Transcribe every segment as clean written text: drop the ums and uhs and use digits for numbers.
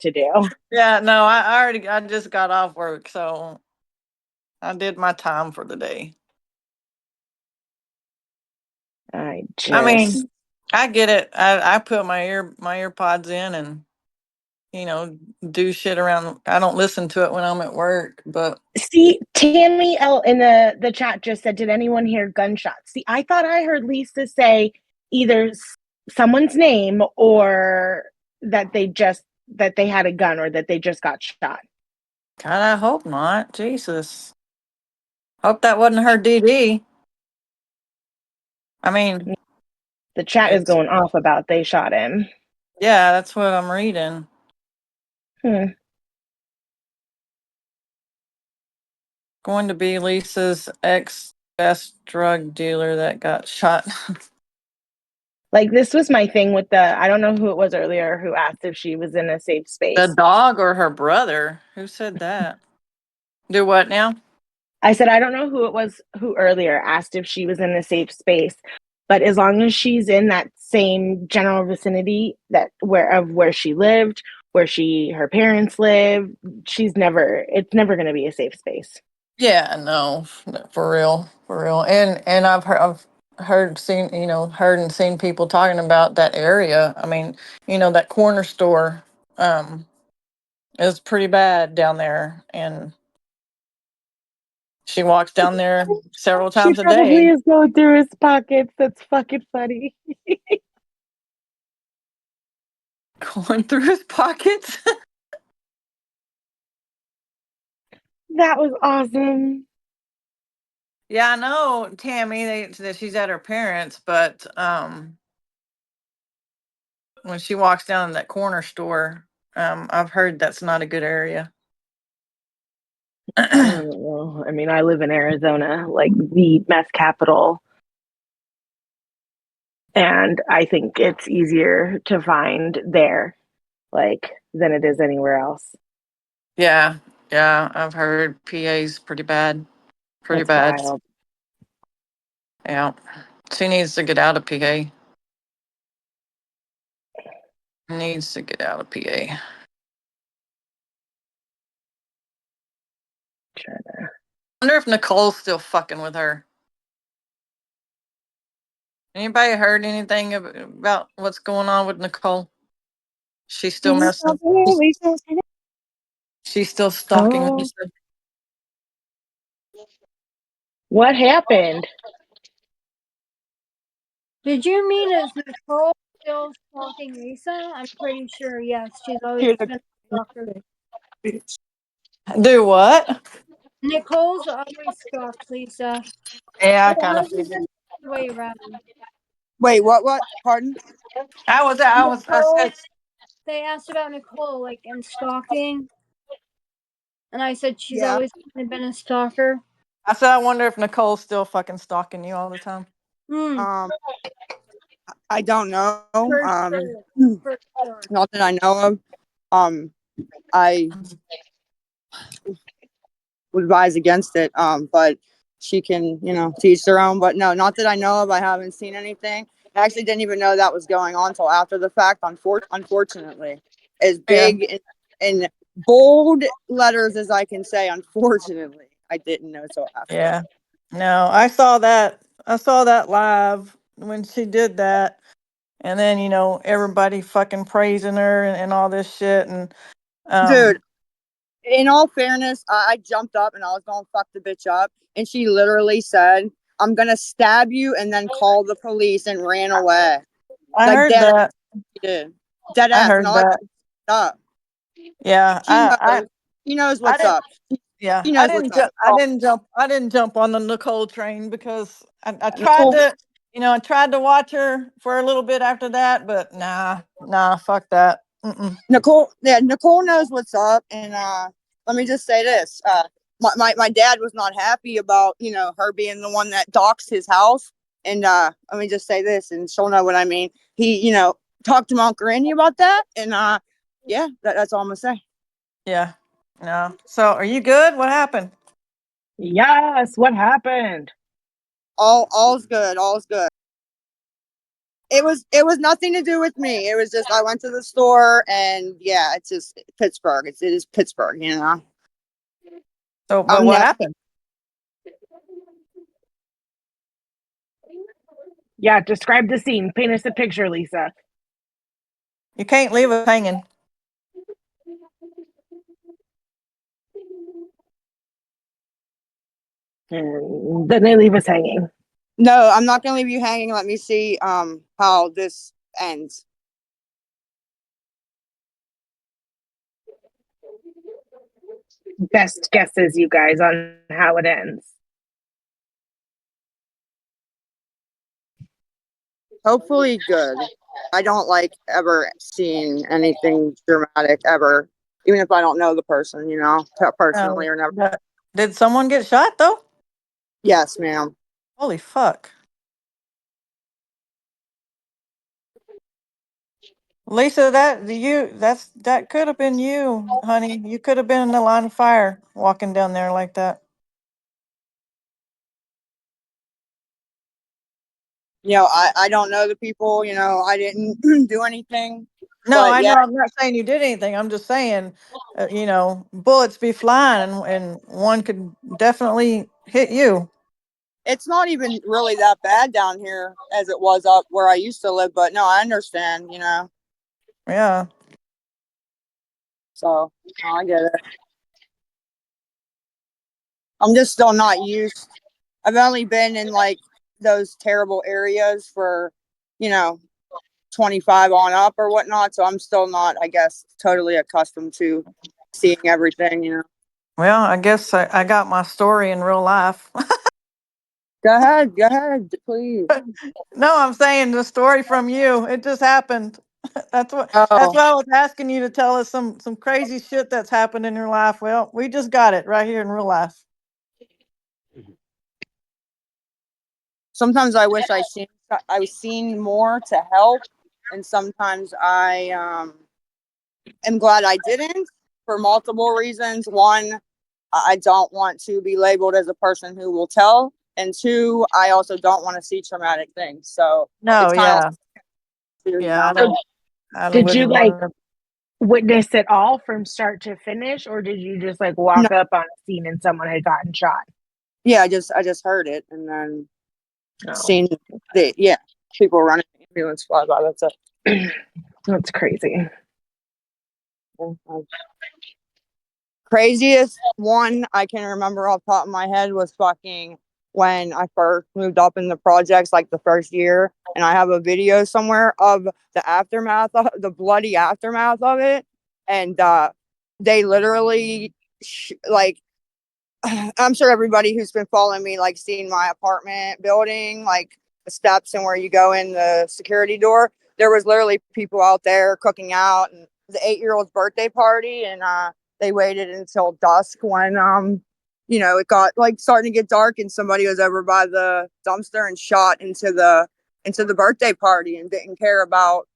to do. Yeah, no, I just got off work, so I did my time for the day. I I mean, just I get it. I put my earpods in and you know do shit around. I don't listen to it when I'm at work, but see Tammy L in the chat just said, "Did anyone hear gunshots?" See, I thought I heard Lisa say either someone's name or that they had a gun or that they just got shot. God, I hope not. Jesus, hope that wasn't her DD. I mean, The chat is it's going off about they shot him. yeah, that's what I'm reading. Hmm. Going to be Lisa's ex best drug dealer that got shot. Like this was my thing with I don't know who it was earlier who asked if she was in a safe The space. dog or her brother? Who said that? Do what now? I said I don't know who it was who earlier asked if she was in a safe space, but as long as she's in that same general vicinity that where she lived, where her parents live, it's never going to be a safe space. Yeah, no, for real, for real. And I've heard, seen, heard and seen people talking about that area. I mean, that corner store is pretty bad down there, and she walks down there several She times a probably day. is going through his pockets. That's fucking funny. Going through his pockets. That was awesome. Yeah, I know, Tammy. That she's at her parents, but when she walks down that corner store, I've heard that's not a good area. I don't know. I mean, I live in Arizona, like the meth capital, and I think it's easier to find there, like, than it is anywhere else. Yeah, yeah, I've heard PA's pretty bad. Pretty That's bad. wild. Yeah. She needs to get out of PA. Needs to get out of PA. Sure. Wonder if Nicole's still fucking with her. Anybody heard anything about what's going on with Nicole? She's still messing. She's still stalking Oh, Lisa. what happened? Did you mean is Nicole still stalking Lisa? I'm pretty sure, yes. She's always Here, been a stalker. Do what? Nicole's always stalked Lisa. Yeah, I It kind of hasn't figured. been the way around. wait, what? Pardon? I Nicole, said, they asked about Nicole, like, and stalking, and I said she's Yeah. always been a stalker. I wonder if Nicole's still fucking stalking you all the time. Hmm, Um, I don't know. for sure. For sure. Not that I know of. I would advise against it. But she can, teach their own. But no, not that I know of. I haven't seen anything. I actually didn't even know that was going on until after the fact. Unfortunately, as Yeah. big in bold letters as I can say. Unfortunately, I didn't know till after. Yeah. No, I saw that. I saw that live when she did that. And then, everybody fucking praising her and all this shit. And, Dude, um, in all fairness, I jumped up and I was going to fuck the bitch up. And she literally said, I'm going to stab you and then call the police and ran away. I Like heard dead ass. that. She did. Dead I ass. And heard all I that. up. Yeah. She knows. She knows I what's didn't, up. yeah, She knows what's up. I didn't jump on the Nicole train because I tried Nicole, to, I tried to watch her for a little bit after that, but nah, fuck that. Mm-mm. Nicole knows what's up. And let me just say this. My dad was not happy about, her being the one that doxed his house. And let me just say this, and she'll know what I mean. He, talked to my Uncle Randy about that. And yeah, that's all I'm gonna say. Yeah. No. So are you good? What happened? Yes, what happened? All's good. All's good. it was nothing to do with me. It was just I went to the store and yeah, it's just Pittsburgh. It is Pittsburgh, you know. So, but I'm what not. happened? Yeah, describe the scene. Paint us a picture, Lisa. You can't leave us hanging. And then they leave us hanging. No, I'm not gonna leave you hanging. Let me see how this ends. Best guesses, you guys, on how it ends. Hopefully good. I don't like ever seeing anything dramatic ever, even if I don't know the person, you know, personally or never. But did someone get shot though? Yes, ma'am. Holy fuck. Lisa, that could have been you, honey. You could have been in the line of fire walking down there like that. You know, I don't know the people, you know, I didn't do anything. No, But I yeah, know. I'm not saying you did anything. I'm just saying, bullets be flying, and one could definitely hit you. it's not even really that bad down here as it was up where I used to live, but no, I understand, you know. Yeah. So I get it. I'm just still not used. I've only been in like those terrible areas for, you know, 25 on up or whatnot. So I'm still not, I guess, totally accustomed to seeing everything, you know. Well, I guess I got my story in real life. Go ahead, please. No, I'm saying the story from you. It just happened. That's Oh, why I was asking you to tell us some crazy shit that's happened in your life. Well, we just got it right here in real life. sometimes I wish I was seen more to help, and sometimes I am glad I didn't for multiple reasons. One, I don't want to be labeled as a person who will tell, and two, I also don't want to see traumatic things. So No, it's kind of yeah, you yeah. know. I Did you wouldn't like want to. witness it all from start to finish, or did you just like No, walk up on a scene and someone had gotten shot? yeah, I just heard it and then No, seen the yeah people running the ambulance fly by. That's it. that's crazy. Craziest one I can remember off the top of my head was fucking when I first moved up in the projects, like the first year, and I have a video somewhere of the aftermath, of, the bloody aftermath of it, and they literally like I'm sure everybody who's been following me, like, seen my apartment building, like the steps and where you go in the security door. There was literally people out there cooking out, and the 8-year-old's birthday party, and they waited until dusk when it got like starting to get dark, and somebody was over by the dumpster and shot into the birthday party and didn't care about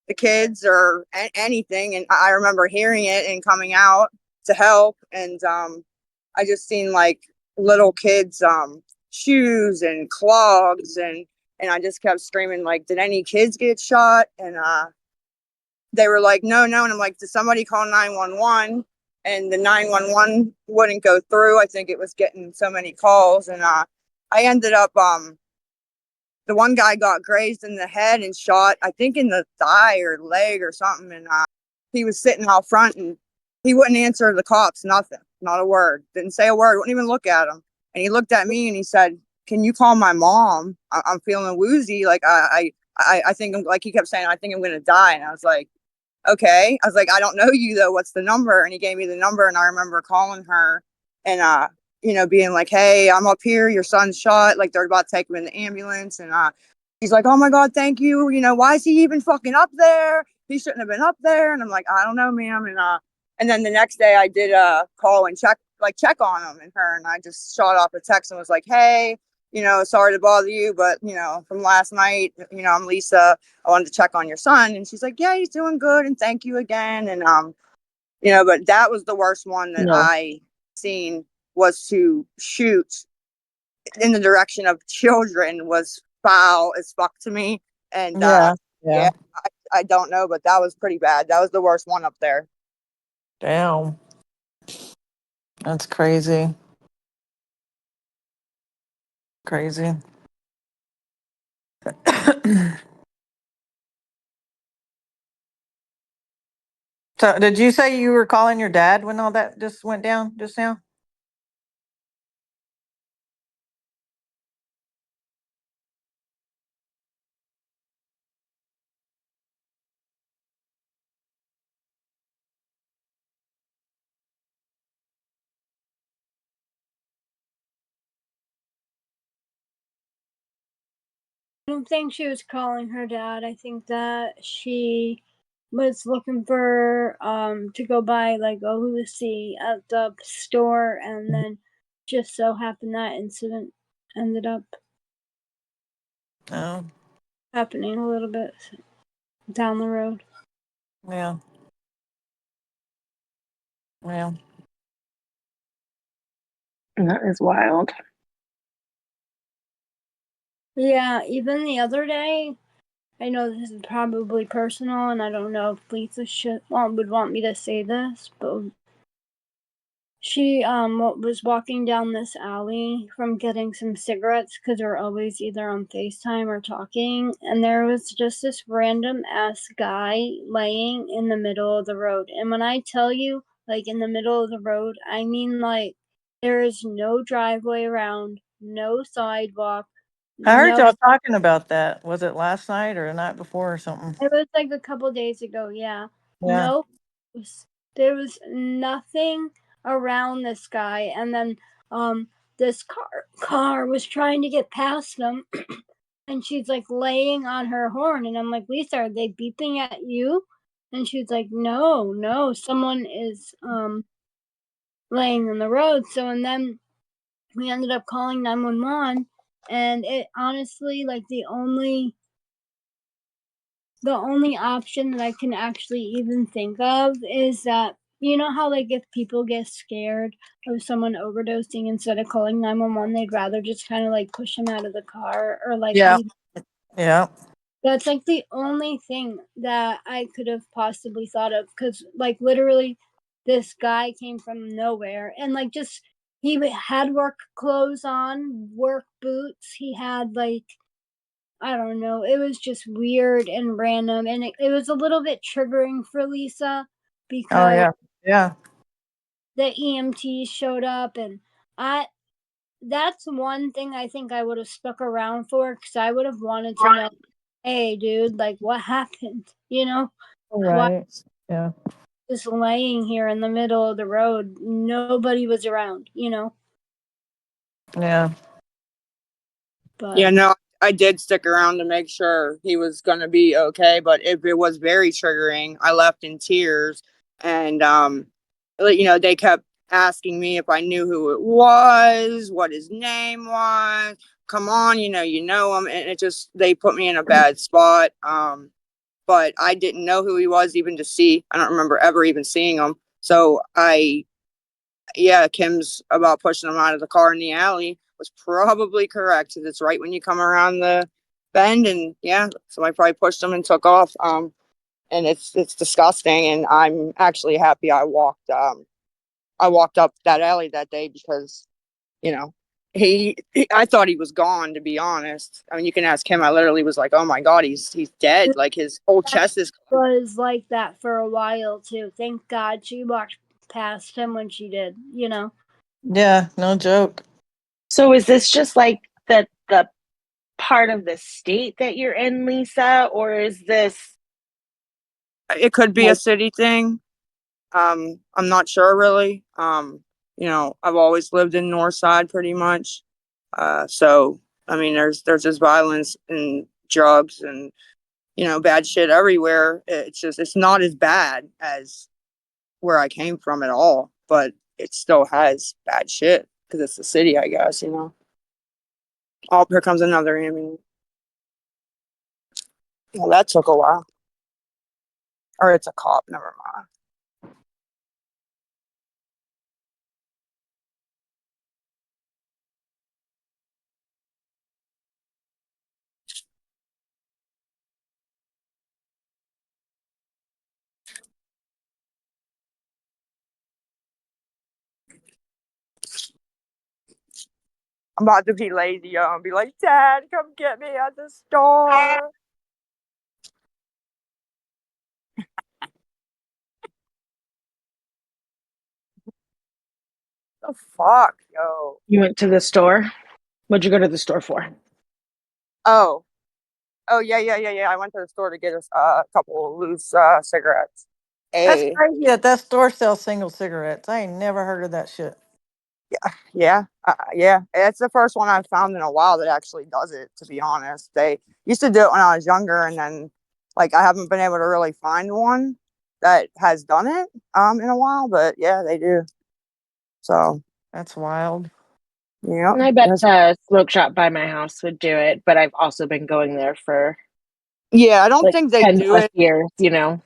the kids or anything. And I remember hearing it and coming out to help, and I just seen like little kids shoes and clogs, and I just kept screaming like, did any kids get shot? And they were like, no, no. And I'm like, did somebody call 911? And the 911 wouldn't go through. I think it was getting so many calls, and I ended up the one guy got grazed in the head and shot, I think in the thigh or leg or something. And he was sitting out front, and he wouldn't answer the cops, nothing, not a word, didn't say a word, wouldn't even look at him. And he looked at me and he said, can you call my mom? I'm feeling woozy. Like, I think I'm, like he kept saying, I think I'm going to die. And I was like, okay. I was like, I don't know you though. What's the number? And he gave me the number, and I remember calling her and, being like, hey, I'm up here. Your son's shot. Like, they're about to take him in the ambulance. And he's like, oh my God, thank you. Why is he even fucking up there? He shouldn't have been up there. And I'm like, I don't know, ma'am. And then the next day I did call and check on him and her. And I just shot off a text and was like, hey, sorry to bother you, but, from last night, I'm Lisa. I wanted to check on your son. And she's like, yeah, he's doing good. And thank you again. And, but that was the worst one that No. I seen, was to shoot in the direction of children, was foul as fuck to me. And Yeah. yeah, Yeah. I don't know, but that was pretty bad. That was the worst one up there. Damn. That's crazy. Crazy. So, did you say you were calling your dad when all that just went down just now? I don't think she was calling her dad. I think that she was looking for to go buy like a Lucy at the store, and then just so happened that incident ended up Oh, happening a little bit down the road. yeah. Yeah. That is wild. Yeah, even the other day, I know this is probably personal, and I don't know if Lisa would want me to say this, but she was walking down this alley from getting some cigarettes because we're always either on FaceTime or talking, and there was just this random ass guy laying in the middle of the road. And when I tell you, like in the middle of the road, I mean like there is no driveway around, no sidewalk, I heard no. y'all talking about that. Was it last night or the night before or something? It was like a couple days ago, yeah. Yeah. No, there was nothing around this guy, and then this car was trying to get past them, and she's like laying on her horn, and I'm like, Lisa, are they beeping at you? And she's like, no, no, someone is laying on the road. So and then we ended up calling 911, and it honestly like the only option that I can actually even think of is that you know how like if people get scared of someone overdosing, instead of calling 911, they'd rather just kind of like push them out of the car or like Yeah. leave. Yeah. That's like the only thing that I could have possibly thought of, because like literally this guy came from nowhere, and like just he had work clothes on, work boots, he had like I don't know. It was just weird and random, and it was a little bit triggering for Lisa Oh, because yeah. Yeah. the EMT showed up, and I that's one thing I think I would have stuck around for, because I would have wanted to know, hey, dude, like what happened? You know, why Right. Yeah. just laying here in the middle of the road? Nobody was around, Yeah. but Yeah, no, I did stick around to make sure he was gonna be okay, but if it was very triggering, I left in tears. And like, they kept asking me if I knew who it was, what his name was. Come on, you know him, and it just they put me in a bad spot. But I didn't know who he was even to see. I don't remember ever even seeing him. So yeah, Kim's about pushing him out of the car in the alley was probably correct, because it's right when you come around the bend. And yeah, so I probably pushed him and took off. And it's disgusting, and I'm actually happy I walked up that alley that day, because you know I thought he was gone, to be honest. I mean, you can ask him. I literally was like, oh my god, he's dead. Like his whole that chest is. was like that for a while too. Thank God she walked past him when she did. Yeah. No joke. So is this just like the part of the state that you're in, Lisa, or is this It could be a like city thing. I'm not sure really. I've always lived in North Side pretty much. So I mean, there's just violence and drugs and bad shit everywhere. It's not as bad as where I came from at all, but it still has bad shit because it's the city, I guess. Oh, here comes another ambulance. Well, that took a while. Or it's a cop. Never mind. I'm about to be lazy, yo, and be like, Dad, come get me at the store. The fuck, yo. You went to the store? What'd you go to the store for? Oh, yeah. I went to the store to get us a couple loose cigarettes. That's Hey, crazy that that store sells single cigarettes. I ain't never heard of that shit. yeah. It's the first one I've found in a while that actually does it. To be honest, they used to do it when I was younger, and then like I haven't been able to really find one that has done it in a while. But yeah, they do. So That's wild. yeah, And I bet the smoke shop by my house would do it, but I've also been going there for yeah. I don't like think they 10 do plus it. years, you know?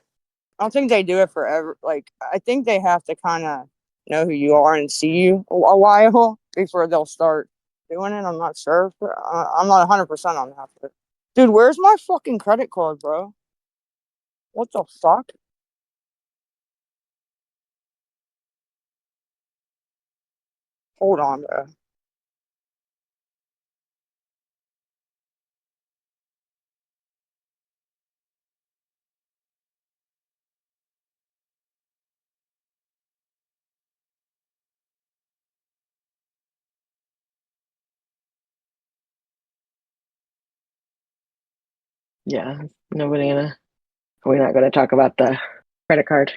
I don't think they do it forever. Like I think they have to kind of know who you are and see you a while before they'll start doing it. I'm not sure. I'm not 100% on that. But, dude, where's my fucking credit card, bro? What the fuck? Hold on, bro. Yeah, nobody gonna, we're not gonna talk about the credit card.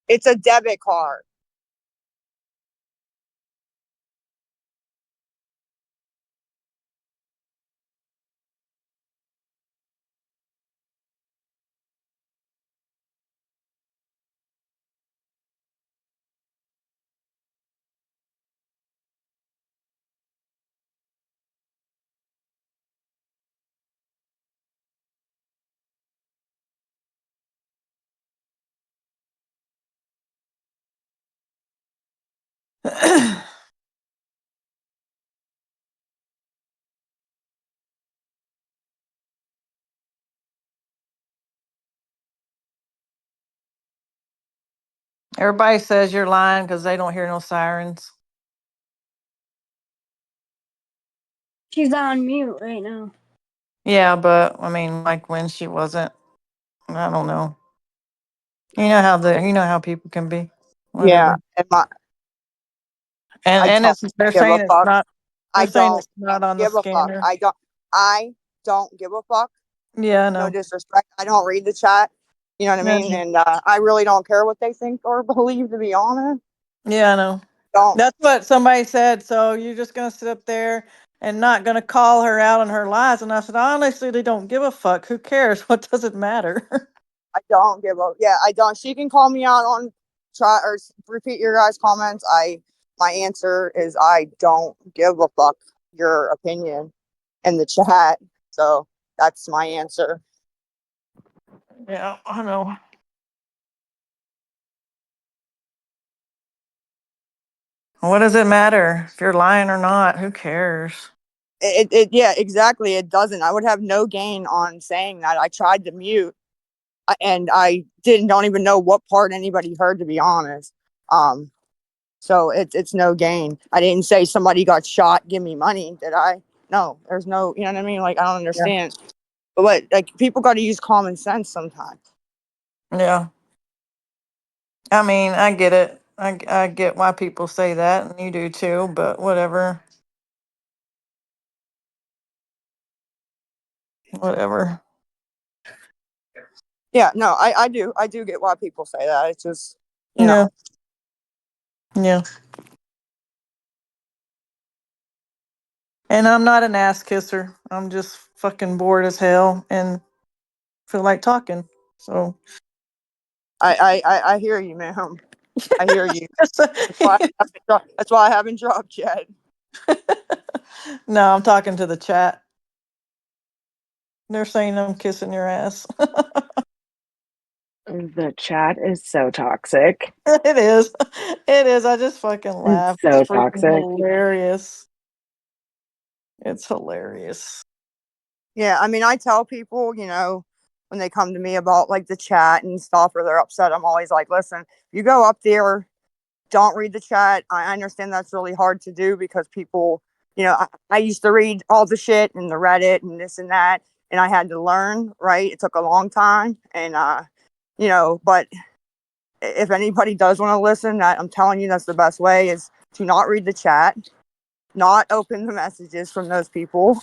It's a debit card. Everybody says you're lying because they don't hear no sirens. She's on mute right now. Yeah, but I mean, like when she wasn't, I don't know. You know how people can be. Yeah, Whatever. and And I don't it's they're give a saying it's fuck. not. They're I saying don't it's not on the give a fuck. scanner. I don't give a fuck. Yeah, I No know. disrespect. I don't read the chat. You know what I Yeah, mean? And I really don't care what they think or believe, to be honest. yeah, I know. Don't. That's what somebody said. So you're just gonna sit up there and not gonna call her out on her lies? And I said, honestly, they don't give a fuck. Who cares? What does it matter? I don't give a. Yeah, I don't. She can call me out on try or repeat your guys' comments. My answer is I don't give a fuck your opinion in the chat. So that's my answer. Yeah, I know. What does it matter if you're lying or not? Who cares? Yeah, exactly. It doesn't. I would have no gain on saying that. I tried to mute and I don't even know what part anybody heard, to be honest. Um, so it's no gain. I didn't say somebody got shot, give me money, did I? No, there's no, you know what I mean? Like I don't Yeah. understand. But what, like people got to use common sense sometimes. Yeah. I mean, I get it. I get why people say that, and you do too, but whatever. Whatever. Yeah, no, I do get why people say that. It's just, you Yeah. know, Yeah. And I'm not an ass kisser. I'm just fucking bored as hell and feel like talking. So I hear you, ma'am. I hear you. That's why I haven't dropped yet. no, I'm talking to the chat. They're saying I'm kissing your ass. The chat is so toxic. It is. It is. I just fucking It's laugh. It's so freaking toxic. hilarious. It's hilarious. Yeah, I mean, I tell people, when they come to me about like the chat and stuff or they're upset, I'm always like, listen, you go up there don't read the chat. I understand that's really hard to do because people, I used to read all the shit and the Reddit and this and that, and I had to learn, right? It took a long time. And, but if anybody does want to listen, that I'm telling you, that's the best way is to not read the chat, not open the messages from those people,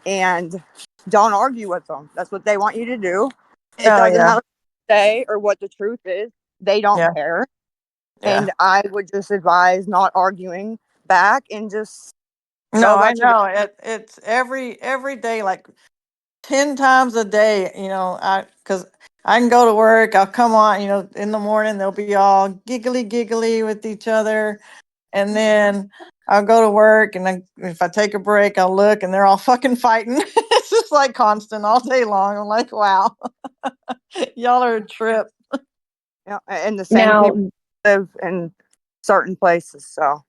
and don't argue with them. That's what they want you to do. It Oh, doesn't yeah. matter what they say or what the truth is. They don't Yeah. care. Yeah. And I would just advise not arguing back and just go No, I about your day. know. It's every day, like 10 times a day, because I can go to work, I'll come on, in the morning, they'll be all giggly with each other. And then I'll go to work, and then if I take a break, I'll look and they're all fucking fighting. It's just like constant all day long. I'm like, wow, y'all are a trip. And the same Now, people live in certain places. So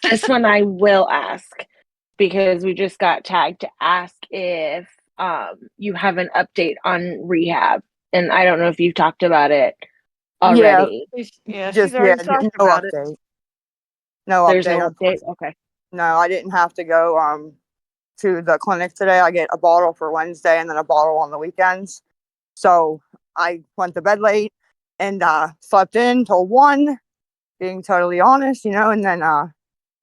this one I will ask because we just got tagged to ask if you have an update on rehab. And I don't know if you've talked about it yeah, already. Yeah, she's just yeah, already talked no about it. update. No There's update. no update. Okay. No, I didn't have to go to the clinic today. I get a bottle for Wednesday and then a bottle on the weekends. So I went to bed late and slept in till 1, being totally honest, and then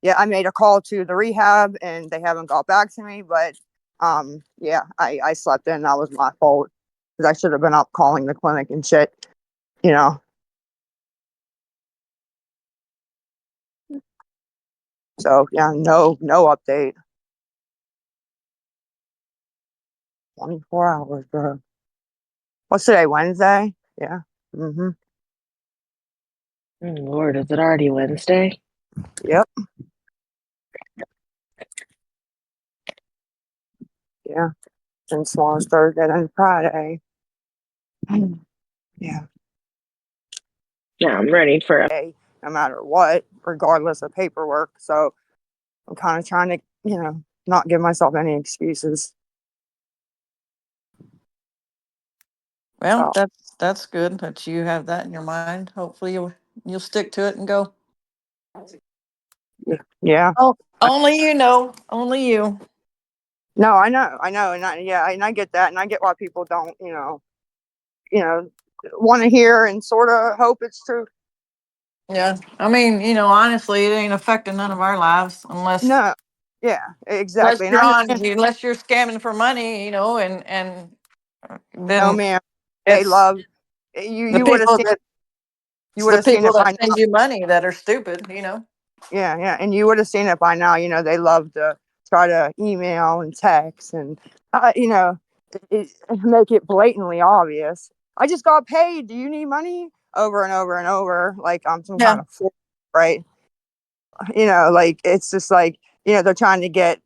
yeah, I made a call to the rehab and they haven't got back to me, but yeah, I slept in. That was my fault because I should have been up calling the clinic and shit, you know. So yeah, no update. 24 hours, bro. What's today? Wednesday? Yeah. Mm-hmm. Oh, Lord, is it already Wednesday? Yep. Yeah. And tomorrow's Thursday and Friday. Yeah. Yeah, I'm ready for a No matter what, regardless of paperwork. So I'm kind of trying to, not give myself any excuses. Well, So that's good that you have that in your mind. Hopefully you'll stick to it and go. yeah. Oh, only you know. Only you. No, I know, and I get that, and I get why people don't, want to hear and sort of hope it's true. Yeah. I mean, honestly, it ain't affecting none of our lives No, yeah, exactly, and I understand. unless you're scamming for money, and No, then man, they it's love you. the You would have people seen. that You it's would the have seen people it that by send now. you money that are stupid. Yeah, yeah, and you would have seen it by now. They love to try to email and text, and make it blatantly obvious. I just got paid. Do you need money? Over and over and over, like I'm some Yeah. kind of fool, right? Like it's just like they're trying to get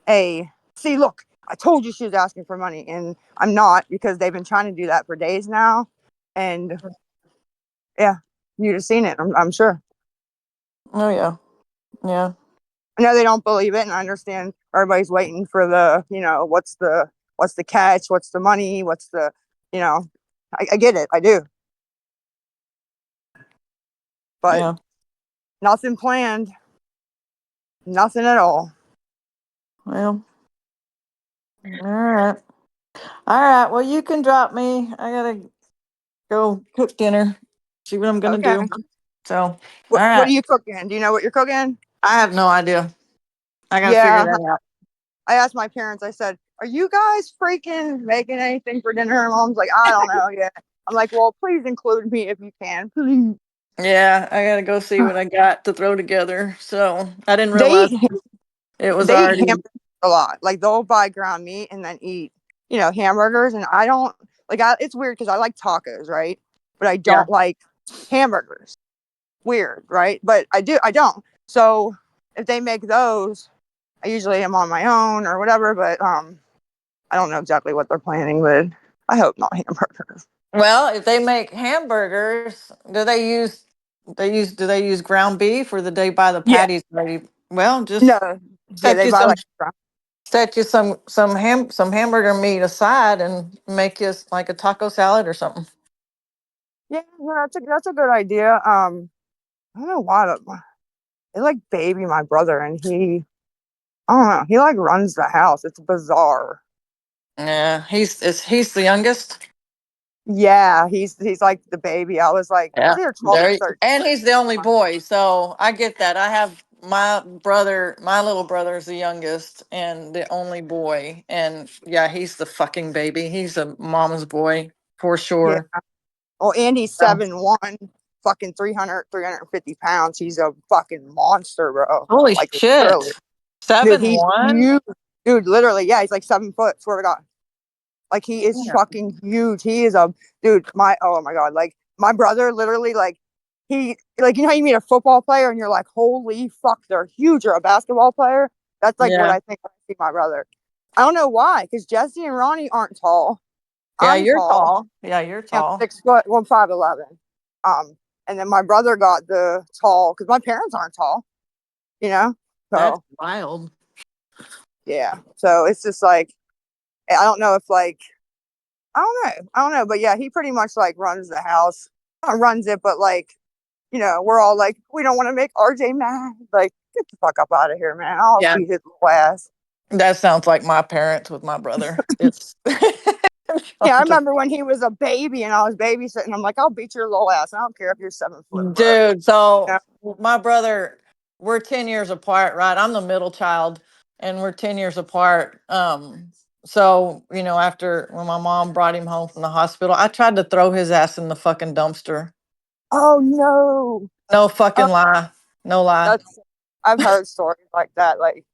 a see. Look, I told you she was asking for money, and I'm not because they've been trying to do that for days now, and yeah, you'd have seen it. I'm sure. Oh yeah. Yeah. I know they don't believe it, and I understand everybody's waiting for the, what's the catch, what's the money, what's the, you know, I get it, I do, but Yeah. nothing planned, nothing at all. Well. All right. All right. Well, you can drop me. I gotta go cook dinner. See what I'm gonna Okay, do. So, all what right. are you cooking? Do you know what you're cooking? I have no idea. I gotta figure Yeah, that out. I asked my parents. I said, "Are you guys freaking making anything for dinner?" And Mom's like, "I don't know yet." I'm like, "Well, please include me if you can, please." Yeah, I gotta go see what I got to throw together. So I didn't They realize eat it was they eat already. hamburgers a lot. Like they'll buy ground meat and then eat, hamburgers. And I don't like. It's weird because I like tacos, right? But I Yeah. don't like hamburgers. Weird, right? But I do. I don't. So if they make those, I usually am on my own or whatever. But I don't know exactly what they're planning. But I hope not hamburgers. Well, if they make hamburgers, do they use ground beef or do they buy the Yeah. patties ready? Well, just No. Yeah, set they you buy some like set you some hamburger meat aside and make you like a taco salad or something. yeah. That's a good idea. I don't know why, but they like baby my brother, and I don't know, he like runs the house. It's bizarre. Yeah, he's the youngest. Yeah, he's like the baby. I was like, Yeah, it's either 12 or there, 13. and he's the only boy, so I get that. I have my brother, my little brother is the youngest and the only boy, and yeah, he's the fucking baby. He's a mama's boy for Yeah. sure. Oh, and he's So, 7'1", fucking 350 pounds. He's a fucking monster, bro. holy Like literally, shit, dude. seven He's one. huge, dude. Literally, yeah. He's like 7 foot. Swear to God. Like he is Yeah, fucking huge. He is a dude. Oh my God. Like my brother, literally, like he like you know how you meet a football player and you're like, holy fuck, they're huge. Or a basketball player. That's like what yeah, I think when I see my brother. I don't know why, because Jesse and Ronnie aren't tall. yeah. I'm You're tall. tall. Yeah, you're I'm tall. 6 foot, well, 5'11". And then my brother got the tall because my parents aren't tall, you know. That's So wild. yeah, so it's just like I don't know if like I don't know, but yeah, he pretty much like runs the house, not runs it, but like we're all like we don't want to make RJ mad. Like get the fuck up out of here, man. I'll Yeah, beat his little ass. that sounds like my parents with my brother. It's Yeah, I remember when he was a baby and I was babysitting. I'm like, I'll beat your little ass. I don't care if you're 7 foot, bro. dude. So Yeah. my brother, we're 10 years apart, right? I'm the middle child, and we're 10 years apart. So after when my mom brought him home from the hospital, I tried to throw his ass in the fucking dumpster. Oh no. No fucking lie, no lie. That's I've heard stories like that. Like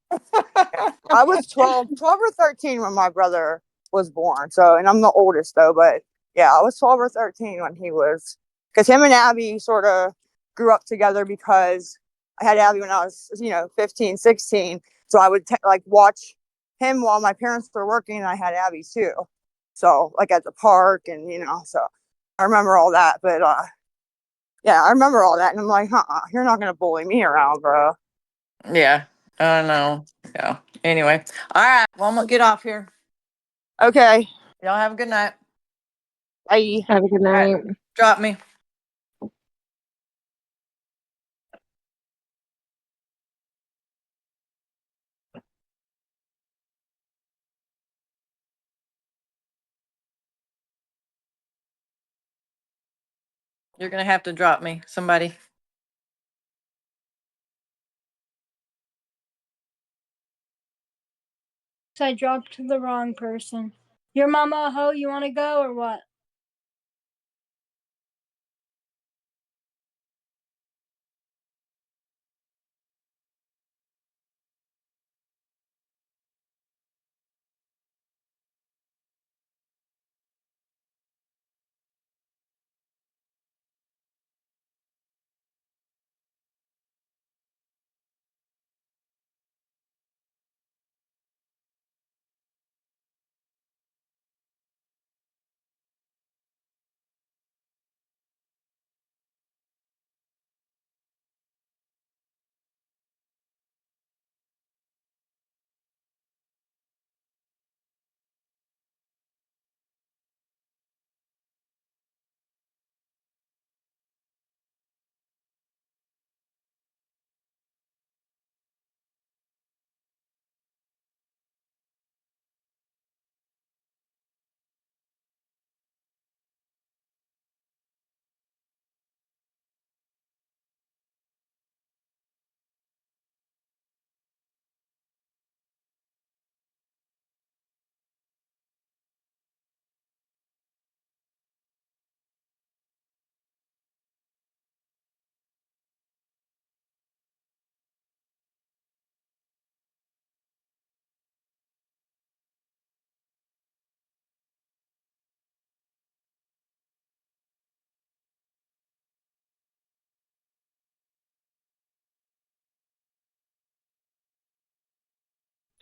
I was 12 or 13 when my brother was born. So, and I'm the oldest though, but yeah, I was 12 or 13 when he was, because him and Abby sort of grew up together because I had Abby when I was, 15, 16. So I would like watch him while my parents were working and I had Abby too. So like at the park and, so I remember all that, but, yeah, I remember all that. And I'm like, you're not going to bully me around, bro. Yeah, I know. Yeah. Anyway, all right. Well, I'm gonna get off here. Okay. Y'all have a good night. Bye. Have a good All right, night. drop me. You're gonna have to drop me, somebody. So I dropped the wrong person. Your mama a hoe, you wanna go or what?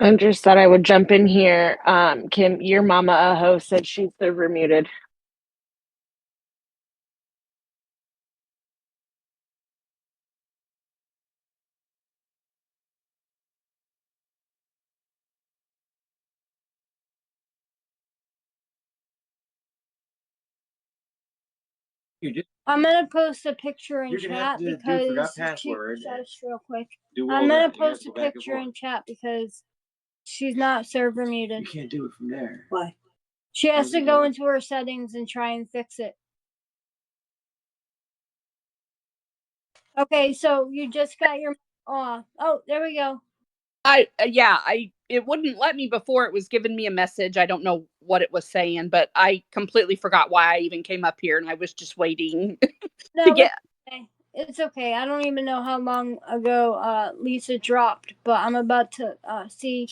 I just thought I would jump in here. Kim, your mama Aho said she's server muted. I'm gonna post a picture in You're gonna have chat to do forgot because password. shush real quick. Do all I'm gonna that. You have post to a go back and picture forth. in chat because she's not server You muted. can't do it from there. Why? She has to go into her settings and try and fix it. Okay, so you just got your off. Oh, there we go. It wouldn't let me before. It was giving me a message. I don't know what it was saying, but I completely forgot why I even came up here, and I was just waiting to No, get. it's okay. I don't even know how long ago Lisa dropped, but I'm about to see.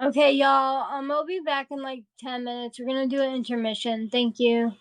Okay, y'all. I'll be back in like 10 minutes. We're gonna do an intermission. Thank you.